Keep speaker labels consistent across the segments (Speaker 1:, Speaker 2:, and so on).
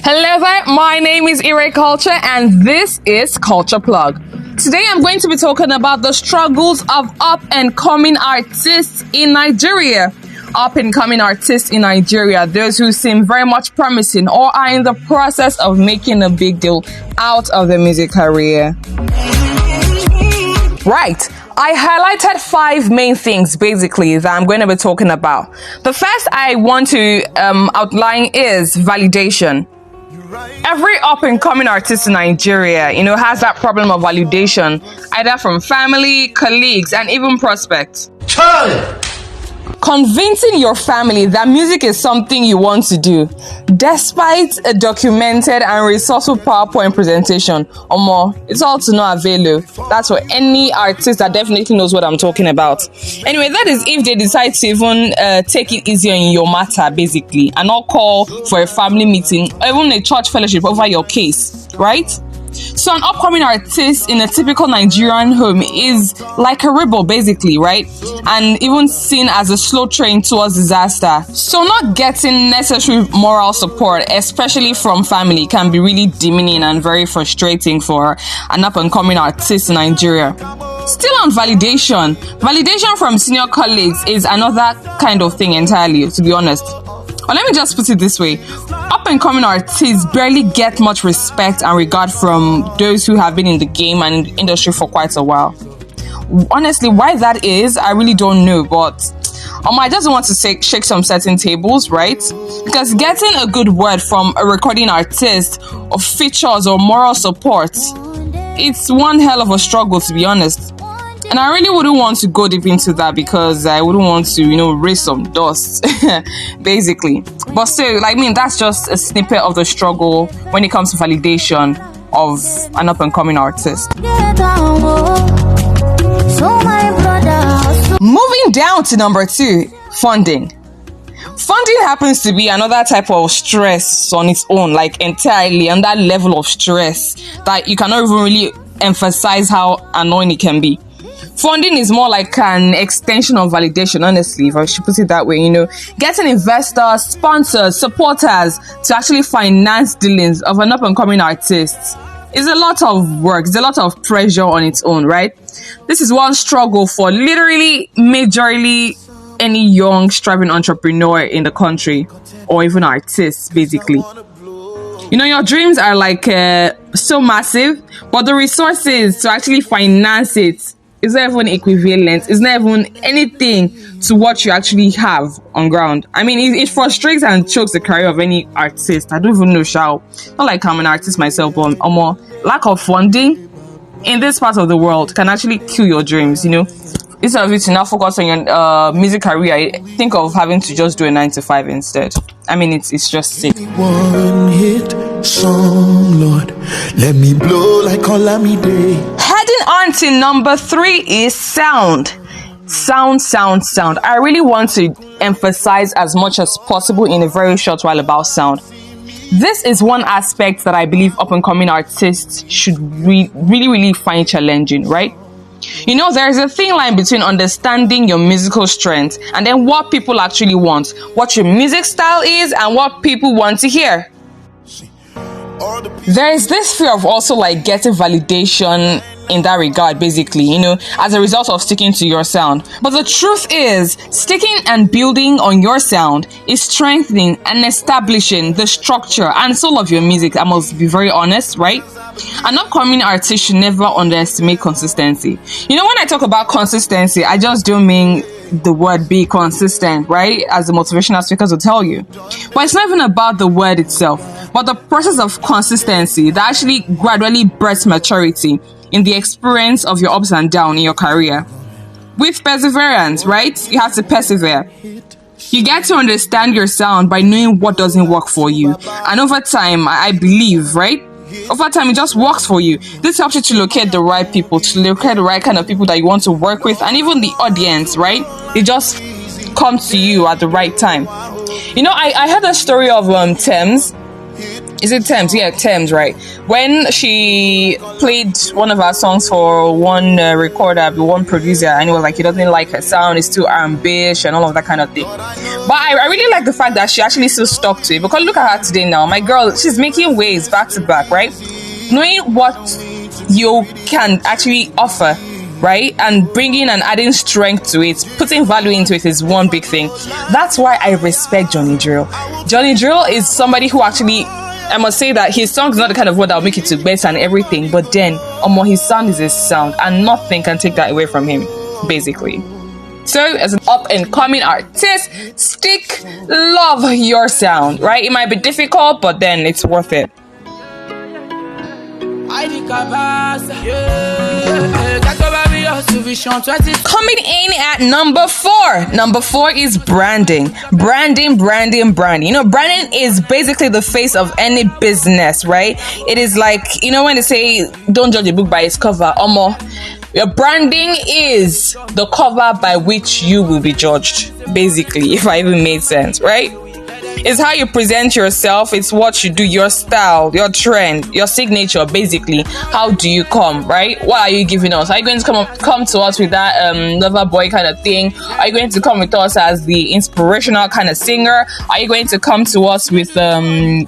Speaker 1: Hello there, my name is Ire Culture and this is Culture Plug. Today I'm going to be talking about the struggles of up-and-coming artists in Nigeria. Up-and-coming artists in Nigeria, those who seem very much promising or are in the process of making a big deal out of their music career. Right. I highlighted 5 main things basically that I'm going to be talking about. The first I want to outline is validation. Every up-and-coming artist in Nigeria, has that problem of validation, either from family, colleagues, and even prospects.
Speaker 2: Charlie!
Speaker 1: Convincing your family that music is something you want to do, despite a documented and resourceful PowerPoint presentation, it's all to no avail. That's for any artist that definitely knows what I'm talking about. Anyway, that is if they decide to even take it easier in your matter, basically, and not call for a family meeting or even a church fellowship over your case, right? So an upcoming artist in a typical Nigerian home is like a rebel, basically, right? And even seen as a slow train towards disaster. So not getting necessary moral support, especially from family, can be really demeaning and very frustrating for an up-and-coming artist in Nigeria. Still on validation. Validation from senior colleagues is another kind of thing entirely, to be honest. But let me just put it this way. Up-and-coming artists barely get much respect and regard from those who have been in the game and in the industry for quite a while. Honestly, why that is, I really don't know, but I just want to shake some certain tables, right? Because getting a good word from a recording artist or features or moral support, it's one hell of a struggle, to be honest. And I really wouldn't want to go deep into that because I wouldn't want to, raise some dust, basically. But still, that's just a snippet of the struggle when it comes to validation of an up-and-coming artist. Moving down to number 2, funding. Funding happens to be another type of stress on its own, entirely on that level of stress that you cannot even really emphasize how annoying it can be. Funding is more like an extension of validation, honestly, if I should put it that way. Getting investors, sponsors, supporters to actually finance dealings of an up-and-coming artist is a lot of work. It's a lot of pressure on its own, right? This is one struggle for literally, majorly any young, striving entrepreneur in the country, or even artists, basically. Your dreams are so massive, but the resources to actually finance it is not even equivalent. It's not even anything to what you actually have on ground. It frustrates and chokes the career of any artist. I don't even know how. Not like I'm an artist myself, but lack of funding in this part of the world can actually kill your dreams, Instead of you to now focus on your music career, I think of having to just do a 9 to 5 instead. It's just sick.
Speaker 2: One hit song, Lord, let me blow like Olamide.
Speaker 1: Heading on to number 3 is sound. Sound. I really want to emphasize as much as possible in a very short while about sound. This is one aspect that I believe up-and-coming artists should really find challenging, right? There is a thin line between understanding your musical strength and then what people actually want, what your music style is, and what people want to hear. There is this fear of also getting validation in that regard, basically, as a result of sticking to your sound. But the truth is, sticking and building on your sound is strengthening and establishing the structure and soul of your music. I must be very honest, right? An upcoming artist should never underestimate consistency. When I talk about consistency, I just don't mean the word be consistent, right? As the motivational speakers will tell you. But it's not even about the word itself, but the process of consistency that actually gradually breeds maturity in the experience of your ups and downs in your career. With perseverance, right? You have to persevere. You get to understand your sound by knowing what doesn't work for you. And over time, I believe, right? Over time, it just works for you. This helps you to locate the right people, to locate the right kind of people that you want to work with, and even the audience, right? They just come to you at the right time. I heard a story of Tems. Is it Thames? Yeah, Thames, right? When she played one of our songs for one recorder, one producer, and it was like he doesn't like her sound, it's too ambitious and all of that kind of thing. But I really like the fact that she actually still stuck to it, because look at her today now. My girl, she's making waves back to back, right? Knowing what you can actually offer, right, and bringing and adding strength to it, putting value into it is one big thing. That's why I respect Johnny Drill. Johnny Drill is somebody who actually, I must say that his song is not the kind of word that will make it to best and everything, but then his sound is his sound, and nothing can take that away from him, basically. So, as an up-and-coming artist, love your sound, right? It might be difficult, but then it's worth it. Coming in at number 4. Number 4 is branding. Branding. Branding is basically the face of any business, right? It is like, when they say, don't judge a book by its cover. Your branding is the cover by which you will be judged, basically, if I even made sense, right? It's how you present yourself. It's what you do, your style, your trend, your signature, basically. How do you come, right? What are you giving us? Are you going to come to us with that lover boy kind of thing? Are you going to come with us as the inspirational kind of singer? Are you going to come to us with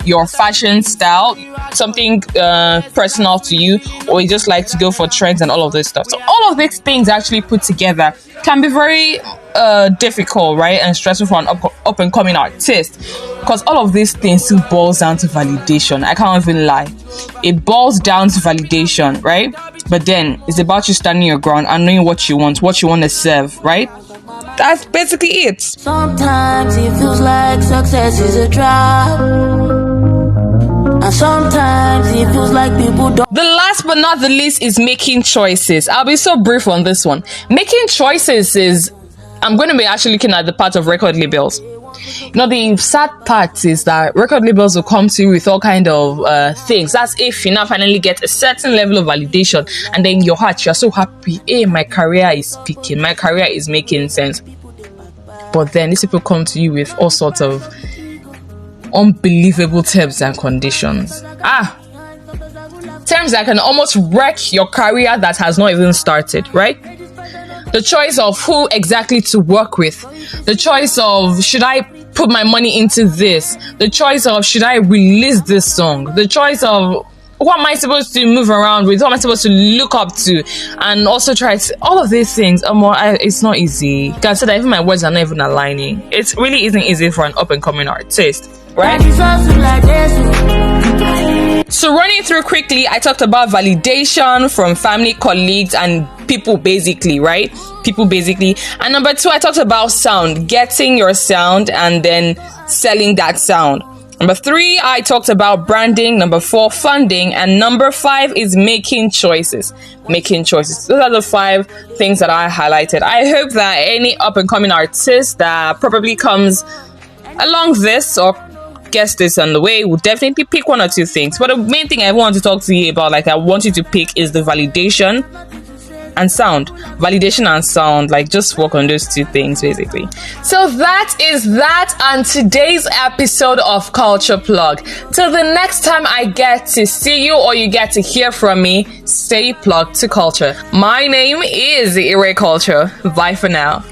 Speaker 1: your fashion style, something personal to you, or you just like to go for trends and all of this stuff? So all of these things actually put together can be very difficult, right, and stressful for an up and coming artist, because all of these things still boils down to validation. I can't even lie, it boils down to validation, right? But then it's about you standing your ground and knowing what you want to serve, right? That's basically it.
Speaker 3: Sometimes it feels like success is a trap, and sometimes it feels like people don't.
Speaker 1: The last but not the least is making choices. I'll be so brief on this one. Making choices is, I'm going to be actually looking at the part of record labels. The sad part is that record labels will come to you with all kind of things. That's if you now finally get a certain level of validation, and then in your heart you're so happy. Hey, my career is peaking, my career is making sense. But then these people come to you with all sorts of unbelievable terms and conditions. Terms that can almost wreck your career that has not even started, right? The choice of who exactly to work with, the choice of should I put my money into this, the choice of should I release this song, the choice of who am I supposed to move around with, who am I supposed to look up to, and also try to, all of these things. It's not easy. Like I said, even my words are not even aligning. It really isn't easy for an up and coming artist, right? So running through quickly, I talked about validation from family, colleagues, and people basically, right? People basically. And number 2, I talked about sound, getting your sound and then selling that sound. Number 3, I talked about branding. Number 4, funding. And number 5 is making choices. Those are the 5 things that I highlighted. I hope that any up and coming artist that probably comes along this or gets this on the way will definitely pick 1 or 2 things. But the main thing I want to talk to you about, like I want you to pick, is the validation and sound. Validation and sound, like just work on those 2 things basically. So that is that on today's episode of Culture Plug. Till the next time I get to see you or you get to hear from me, stay plugged to culture. My name is Ire Culture. Bye for now.